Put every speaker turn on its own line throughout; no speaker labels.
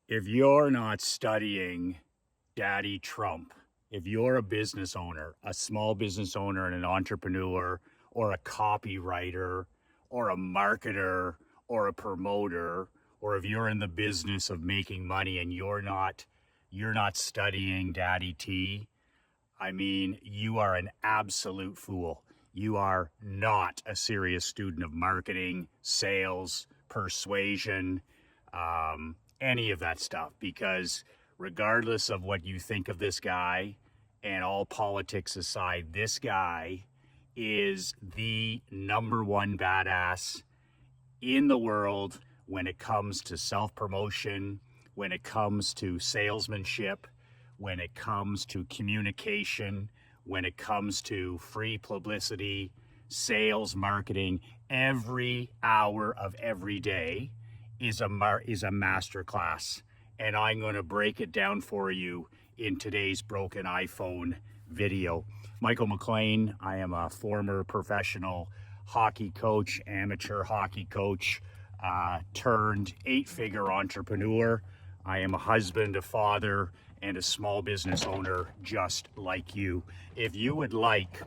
If you're not studying Daddy Trump, if you're a business owner, a small business owner and an entrepreneur, or a copywriter, or a marketer, or a promoter, or if you're in the business of making money and you're not studying Daddy T, I mean, you are an absolute fool. You are not a serious student of marketing, sales, persuasion, any of that stuff. Because regardless of what you think of this guy, and all politics aside, this guy is the number one badass in the world when it comes to self promotion, when it comes to salesmanship, when it comes to communication, when it comes to free publicity, sales, marketing. Every hour of every day is a master class, and I'm going to break it down for you in today's Broken iPhone video. Michael McLean, I am a former professional hockey coach, amateur hockey coach, turned 8-figure entrepreneur. I am a husband, a father, and a small business owner just like you. If you would like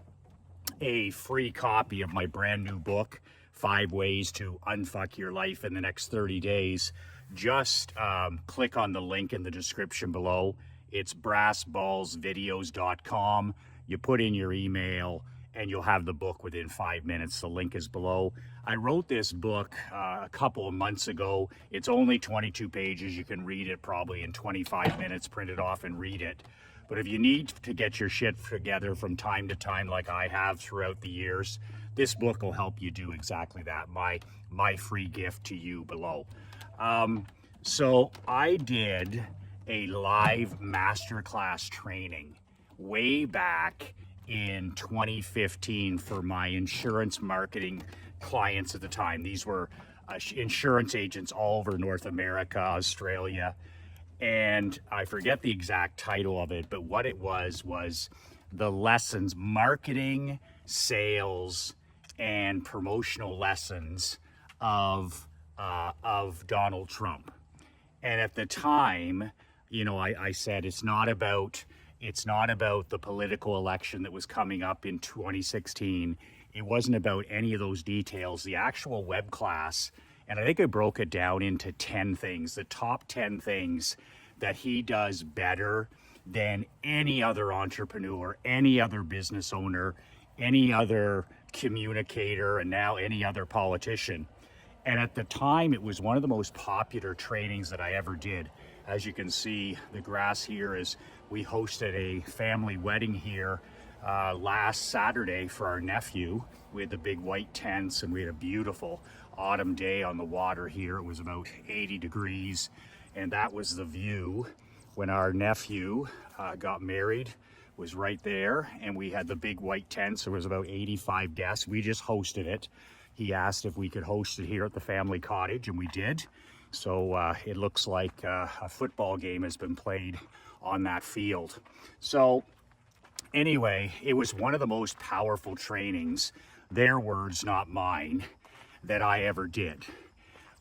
a free copy of my brand new book, 5 Ways to Unfuck Your Life in the Next 30 Days, just click on the link in the description below. It's brassballsvideos.com. You put in your email and you'll have the book within 5 minutes. The link is below. I wrote this book a couple of months ago. It's only 22 pages. You can read it probably in 25 minutes, print it off and read it. But if you need to get your shit together from time to time, like I have throughout the years, this book will help you do exactly that. My free gift to you below. So I did a live masterclass training way back in 2015 for my insurance marketing clients at the time. These were insurance agents all over North America, Australia, and I forget the exact title of it, but what it was the lessons, marketing, sales, and promotional lessons of Donald Trump. And at the time, you know, I said it's not about the political election that was coming up in 2016. It wasn't about any of those details. The actual web class, and I think I broke it down into 10 things, the top 10 things that he does better than any other entrepreneur, any other business owner, any other communicator, and now any other politician. And at the time, it was one of the most popular trainings that I ever did. As you can see, the grass here is, we hosted a family wedding here last Saturday for our nephew. We had the big white tents and we had a beautiful autumn day on the water here. It was about 80 degrees, and that was the view when our nephew got married. Was right there, and we had the big white tents. There was about 85 guests. We just hosted it. He asked if we could host it here at the family cottage, and we did. So it looks like a football game has been played on that field. So anyway, it was one of the most powerful trainings, their words, not mine, that I ever did.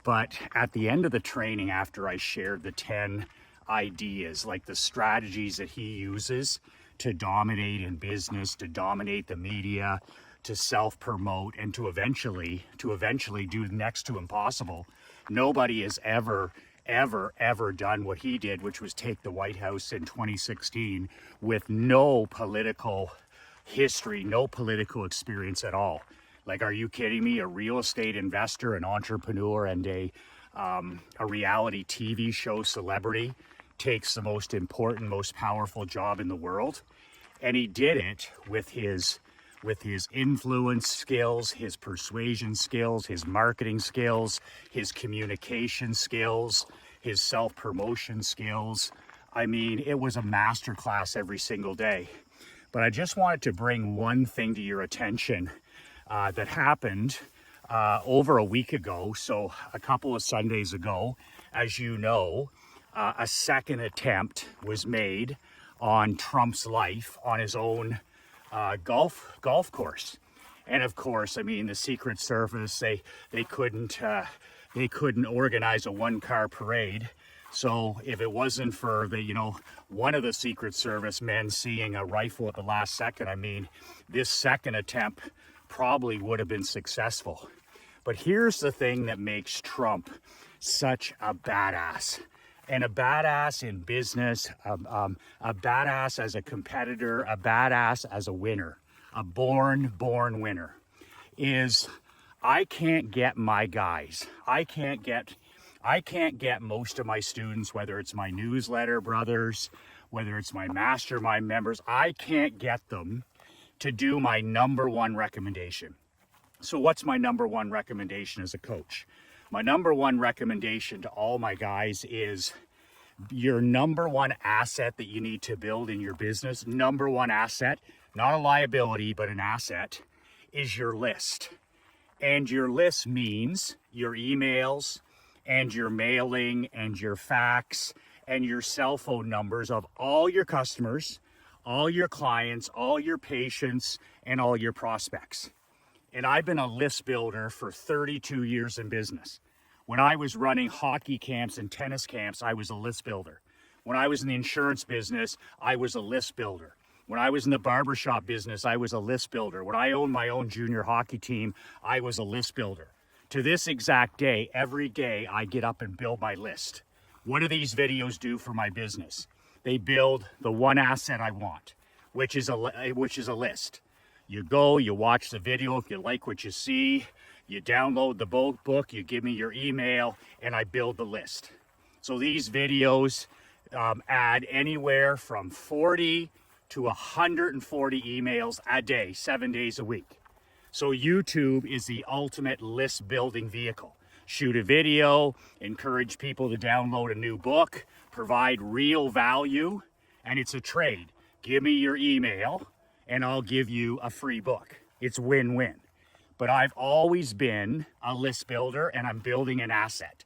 But at the end of the training, after I shared the 10 ideas, like the strategies that he uses to dominate in business, to dominate the media, to self-promote, and to eventually do next to impossible. Nobody has ever done what he did, which was take the White House in 2016 with no political history, no political experience at all. Like, are you kidding me? A real estate investor, an entrepreneur, and a reality TV show celebrity takes the most important, most powerful job in the world. And he did it with his influence skills, his persuasion skills, his marketing skills, his communication skills, his self-promotion skills. I mean, it was a masterclass every single day. But I just wanted to bring one thing to your attention that happened over a week ago. So a couple of Sundays ago, as you know, a second attempt was made on Trump's life on his own golf course. And of course, I mean, the Secret Service, they couldn't organize a one-car parade So if it wasn't for the, one of the Secret Service men seeing a rifle at the last second, I mean, this second attempt probably would have been successful. But here's the thing that makes Trump such a badass. And a badass in business, a badass as a competitor, a badass as a winner, a born winner, is I can't get my guys. I can't get most of my students, whether it's my newsletter brothers, whether it's my mastermind members, I can't get them to do my number one recommendation. So what's my number one recommendation as a coach? My number one recommendation to all my guys is your number one asset that you need to build in your business, number one asset, not a liability, but an asset, is your list. And your list means your emails and your mailing and your fax and your cell phone numbers of all your customers, all your clients, all your patients, and all your prospects. And I've been a list builder for 32 years in business. When I was running hockey camps and tennis camps, I was a list builder. When I was in the insurance business, I was a list builder. When I was in the barbershop business, I was a list builder. When I owned my own junior hockey team, I was a list builder. To this exact day, every day I get up and build my list. What do these videos do for my business? They build the one asset I want, which is a list. You go, you watch the video. If you like what you see, you download the book, you give me your email, and I build the list. So these videos add anywhere from 40 to 140 emails a day, 7 days a week. So YouTube is the ultimate list building vehicle. Shoot a video, encourage people to download a new book, provide real value, and it's a trade. Give me your email, and I'll give you a free book. It's win-win. But I've always been a list builder, and I'm building an asset.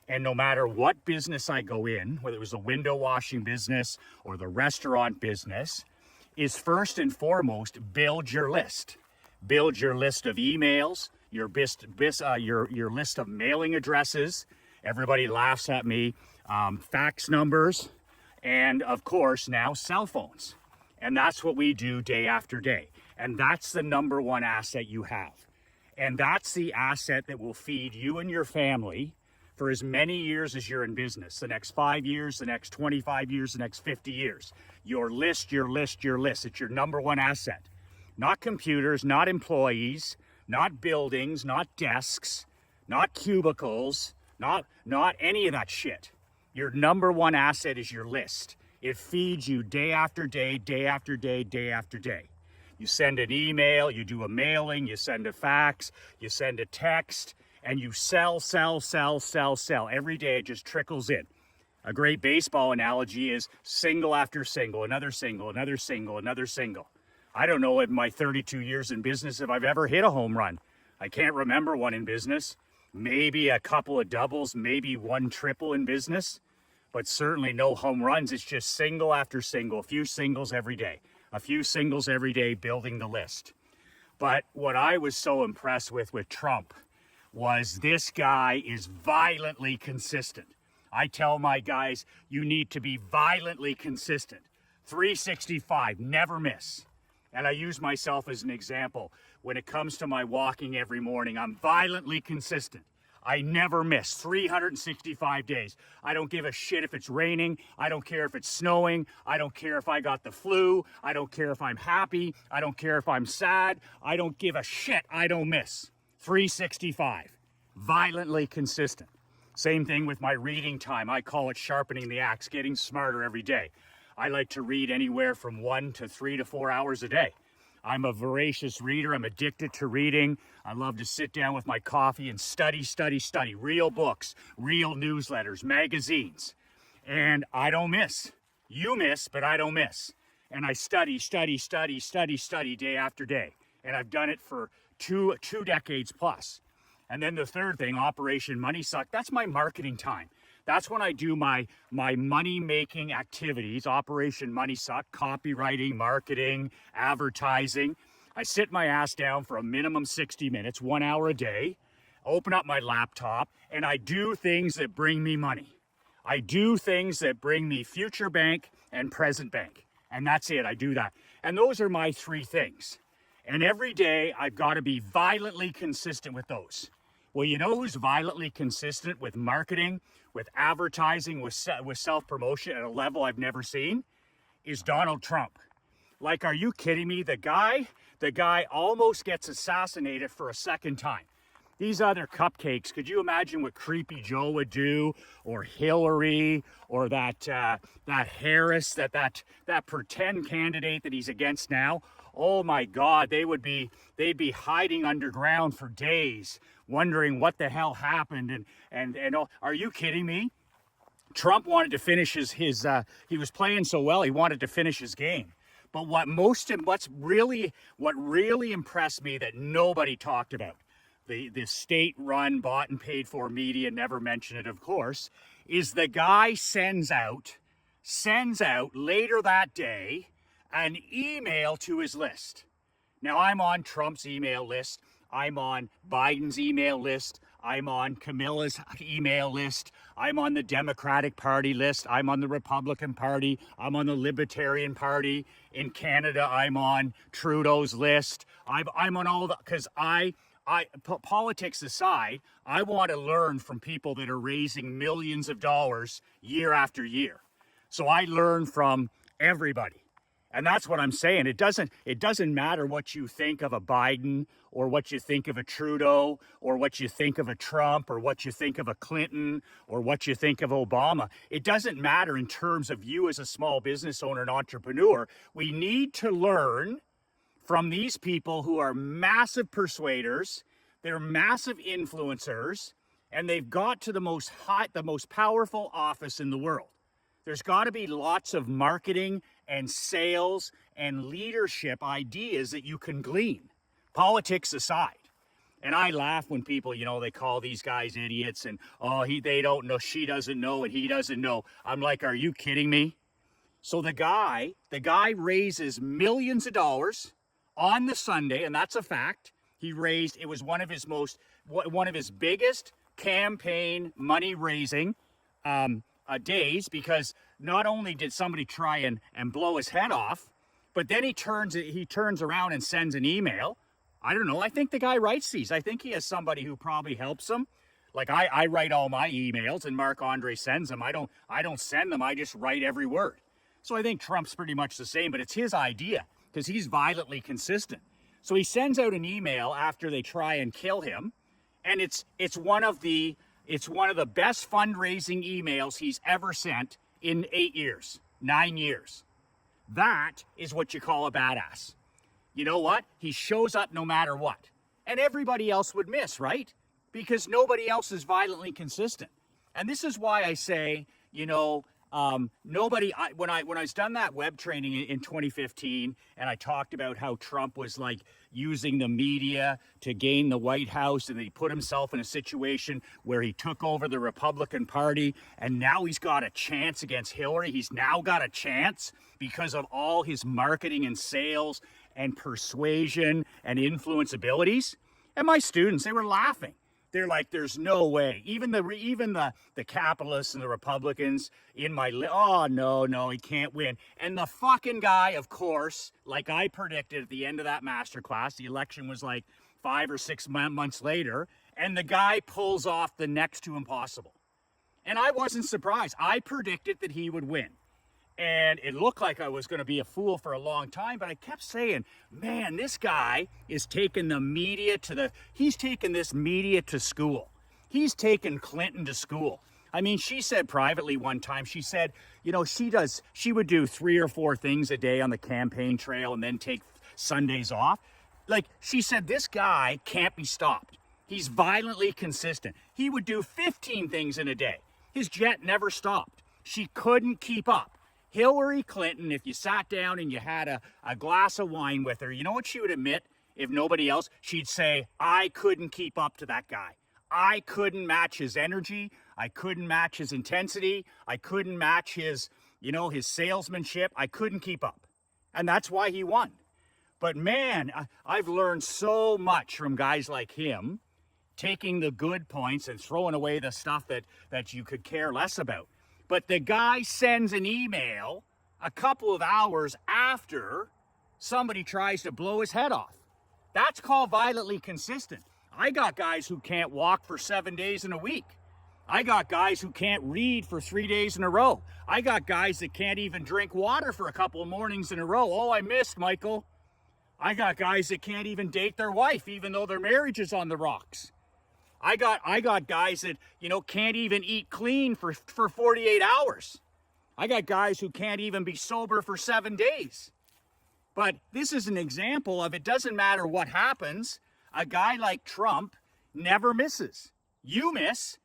And no matter what business I go in, whether it was the window washing business or the restaurant business, is first and foremost, build your list. Build your list of emails, your list of mailing addresses. Everybody laughs at me. Fax numbers, and of course now cell phones. And that's what we do day after day. And that's the number one asset you have. And that's the asset that will feed you and your family for as many years as you're in business. The next 5 years, the next 25 years, the next 50 years. Your list, your list, your list. It's your number one asset. Not computers, not employees, not buildings, not desks, not cubicles, not any of that shit. Your number one asset is your list. It feeds you day after day, day after day, day after day. You send an email, you do a mailing, you send a fax, you send a text, and you sell. Every day it just trickles in. A great baseball analogy is single after single, another single, another single, another single. I don't know in my 32 years in business if I've ever hit a home run. I can't remember one in business. Maybe a couple of doubles, maybe one triple in business, but certainly no home runs. It's just single after single, a few singles every day. A few singles every day, building the list. But what I was so impressed with Trump was this guy is violently consistent. I tell my guys, you need to be violently consistent. 365, never miss. And I use myself as an example. When it comes to my walking every morning, I'm violently consistent. I never miss 365 days. I don't give a shit if it's raining. I don't care if it's snowing. I don't care if I got the flu. I don't care if I'm happy. I don't care if I'm sad. I don't give a shit. I don't miss 365. Violently consistent. Same thing with my reading time. I call it sharpening the axe, getting smarter every day. I like to read anywhere from 1 to 3 to 4 hours a day. I'm a voracious reader. I'm addicted to reading. I love to sit down with my coffee and study. Real books, real newsletters, magazines. And I don't miss. You miss, but I don't miss. And I study day after day. And I've done it for two decades plus. And then the third thing, Operation Money Suck, that's my marketing time. That's when I do my money-making activities, Operation Money Suck, copywriting, marketing, advertising. I sit my ass down for a minimum 60 minutes, 1 hour a day, open up my laptop, and I do things that bring me money. I do things that bring me future bank and present bank. And that's it. I do that. And those are my 3 things. And every day I've got to be violently consistent with those. Well, you know who's violently consistent with marketing, with advertising, with self-promotion at a level I've never seen? Is Donald Trump. Like, are you kidding me? The guy almost gets assassinated for a second time. These other cupcakes, could you imagine what Creepy Joe would do, or Hillary, or that Harris, that pretend candidate that he's against now? Oh my God, they'd be hiding underground for days, wondering what the hell happened. And are you kidding me? Trump wanted to finish he was playing so well, he wanted to finish his game. But what really impressed me that nobody talked about, the state-run, bought and paid for media never mention it, of course, is the guy sends out later that day an email to his list. Now, I'm on Trump's email list. I'm on Biden's email list. I'm on Camilla's email list. I'm on the Democratic Party list. I'm on the Republican Party. I'm on the Libertarian Party. In Canada, I'm on Trudeau's list. I'm on all the, because politics aside, I want to learn from people that are raising millions of dollars year after year. So I learn from everybody. And that's what I'm saying. It doesn't matter what you think of a Biden, or what you think of a Trudeau, or what you think of a Trump, or what you think of a Clinton, or what you think of Obama. It doesn't matter in terms of you as a small business owner and entrepreneur. We need to learn from these people who are massive persuaders, they're massive influencers, and they've got to the most powerful office in the world. There's got to be lots of marketing and sales and leadership ideas that you can glean, politics aside. And I laugh when people, they call these guys idiots and, they don't know, she doesn't know, and he doesn't know. I'm like, are you kidding me? So the guy raises millions of dollars on the Sunday, and that's a fact. It was one of his biggest campaign money raising days, because not only did somebody try and blow his head off, but then he turns around and sends an email. I don't know. I think the guy writes these. I think he has somebody who probably helps him. Like I write all my emails and Marc-Andre sends them. I don't send them. I just write every word. So I think Trump's pretty much the same, but it's his idea because he's violently consistent. So he sends out an email after they try and kill him, and it's one of the best fundraising emails he's ever sent in 9 years. That is what you call a badass. You know what? He shows up no matter what. And everybody else would miss, right? Because nobody else is violently consistent. And this is why I say, when I was done that web training in 2015, and I talked about how Trump was like using the media to gain the White House, and he put himself in a situation where he took over the Republican Party, and now he's got a chance against Hillary. He's now got a chance because of all his marketing and sales and persuasion and influence abilities. And my students, they were laughing. They're like, there's no way. Even the capitalists and the Republicans oh, no, he can't win. And the fucking guy, of course, like I predicted at the end of that masterclass, the election was like 5 or 6 months later, and the guy pulls off the next to impossible. And I wasn't surprised. I predicted that he would win. And it looked like I was going to be a fool for a long time, but I kept saying, man, this guy is taking the media he's taking this media to school. He's taken Clinton to school. I mean, she said privately one time, she said, she would do 3 or 4 things a day on the campaign trail and then take Sundays off. Like, she said, this guy can't be stopped. He's violently consistent. He would do 15 things in a day. His jet never stopped. She couldn't keep up. Hillary Clinton, if you sat down and you had a glass of wine with her, you know what she would admit if nobody else? She'd say, I couldn't keep up to that guy. I couldn't match his energy. I couldn't match his intensity. I couldn't match his salesmanship. I couldn't keep up. And that's why he won. But man, I've learned so much from guys like him, taking the good points and throwing away the stuff that you could care less about. But the guy sends an email a couple of hours after somebody tries to blow his head off. That's called violently consistent. I got guys who can't walk for 7 days in a week. I got guys who can't read for 3 days in a row. I got guys that can't even drink water for a couple of mornings in a row. Oh, I missed, Michael. I got guys that can't even date their wife, even though their marriage is on the rocks. I got guys that, can't even eat clean for 48 hours. I got guys who can't even be sober for 7 days. But this is an example of it doesn't matter what happens. A guy like Trump never misses. You miss.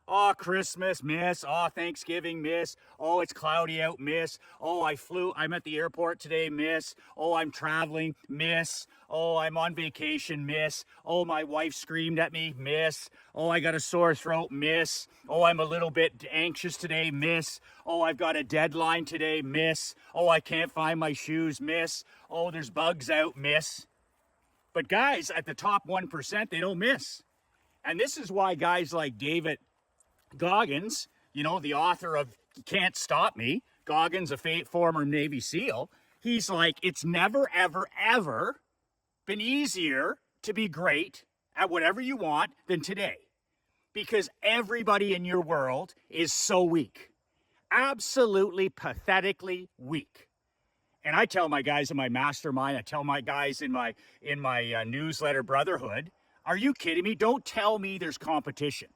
Oh, Christmas, miss. Oh, Thanksgiving, miss. Oh, it's cloudy out, miss. Oh, I'm at the airport today, miss. Oh, I'm traveling, miss. Oh, I'm on vacation, miss. Oh, my wife screamed at me, miss. Oh, I got a sore throat, miss. Oh, I'm a little bit anxious today, miss. Oh, I've got a deadline today, miss. Oh, I can't find my shoes, miss. Oh, there's bugs out, miss. But guys at the top 1%, they don't miss. And this is why guys like David Goggins, the author of Can't Stop Me, Goggins, a former Navy SEAL, he's like, it's never, ever, ever been easier to be great at whatever you want than today. Because everybody in your world is so weak. Absolutely pathetically weak. And I tell my guys in my mastermind, I tell my guys in my newsletter Brotherhood, are you kidding me? Don't tell me there's competition.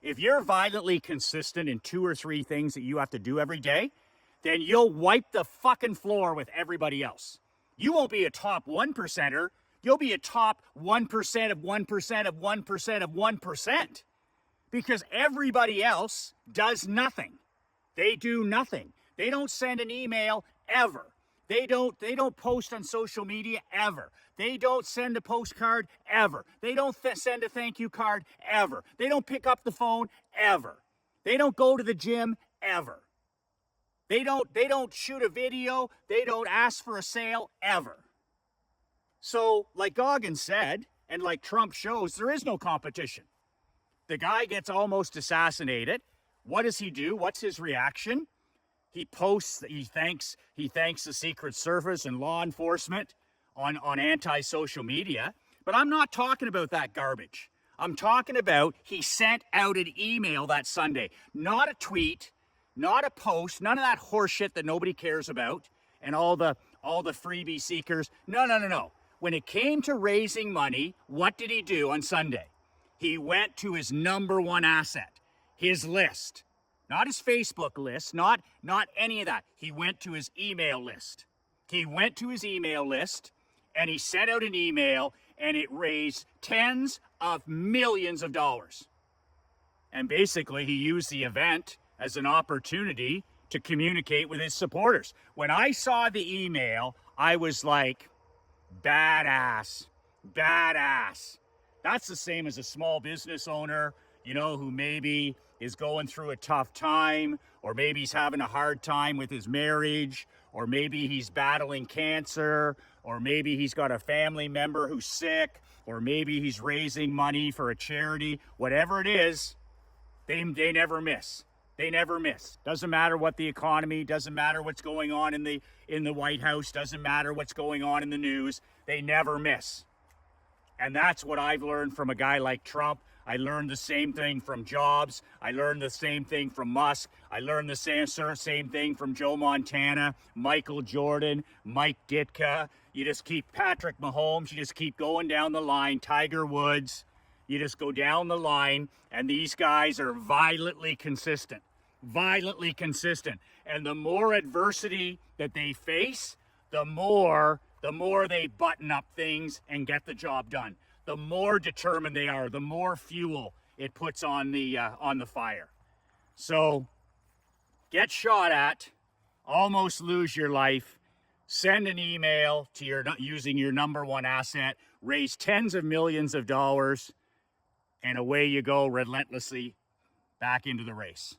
If you're violently consistent in 2 or 3 things that you have to do every day, then you'll wipe the fucking floor with everybody else. You won't be a top 1%er. You'll be a top 1% of 1% of 1% of 1%. Because everybody else does nothing. They do nothing. They don't send an email ever. They don't post on social media ever. They don't send a postcard ever. They don't send a thank you card ever. They don't pick up the phone ever. They don't go to the gym ever. They don't shoot a video. They don't ask for a sale ever. So, like Goggins said, and like Trump shows, there is no competition. The guy gets almost assassinated. What does he do? What's his reaction? He posts, he thanks the Secret Service and law enforcement on anti-social media. But I'm not talking about that garbage. I'm talking about he sent out an email that Sunday. Not a tweet, not a post, none of that horseshit that nobody cares about and all the freebie seekers. No. When it came to raising money, what did he do on Sunday? He went to his number one asset, his list. Not his Facebook list, not any of that. He went to his email list. He went to his email list and he sent out an email and it raised tens of millions of dollars. And basically he used the event as an opportunity to communicate with his supporters. When I saw the email, I was like, badass. That's the same as a small business owner, who maybe is going through a tough time, or maybe he's having a hard time with his marriage, or maybe he's battling cancer, or maybe he's got a family member who's sick, or maybe he's raising money for a charity. Whatever it is, they never miss. They never miss. Doesn't matter what the economy, doesn't matter what's going on in the White House, doesn't matter what's going on in the news. They never miss. And that's what I've learned from a guy like Trump. I learned the same thing from Jobs. I learned the same thing from Musk. I learned the same thing from Joe Montana, Michael Jordan, Mike Ditka. You just keep Patrick Mahomes. You just keep going down the line. Tiger Woods. You just go down the line. And these guys are violently consistent. Violently consistent. And the more adversity that they face, the more they button up things and get the job done. The more determined they are, the more fuel it puts on the fire. So get shot at, almost lose your life, send an email to using your number one asset, raise tens of millions of dollars, and away you go relentlessly back into the race.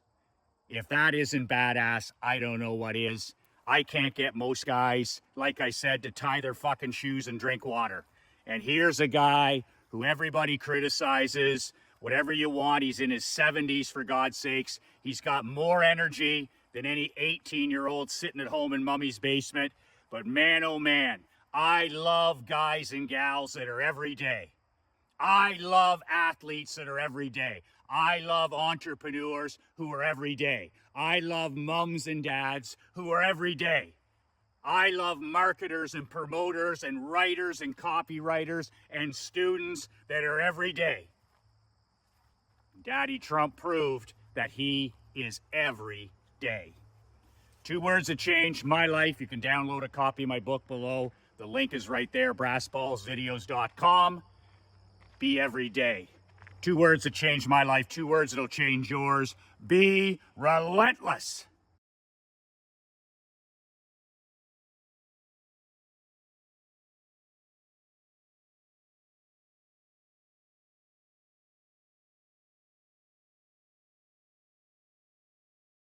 If that isn't badass, I don't know what is. I can't get most guys, like I said, to tie their fucking shoes and drink water. And here's a guy who everybody criticizes. whatever you want. He's in his 70s, for God's sakes. He's got more energy than any 18-year-old sitting at home in mommy's basement. But man, oh man, I love guys and gals that are every day. I love athletes that are every day. I love entrepreneurs who are every day. I love mums and dads who are every day. I love marketers and promoters and writers and copywriters and students that are every day. Daddy Trump proved that he is every day. 2 words that changed my life. You can download a copy of my book below. The link is right there, brassballsvideos.com. Be every day. 2 words that changed my life, 2 words that'll change yours. Be relentless.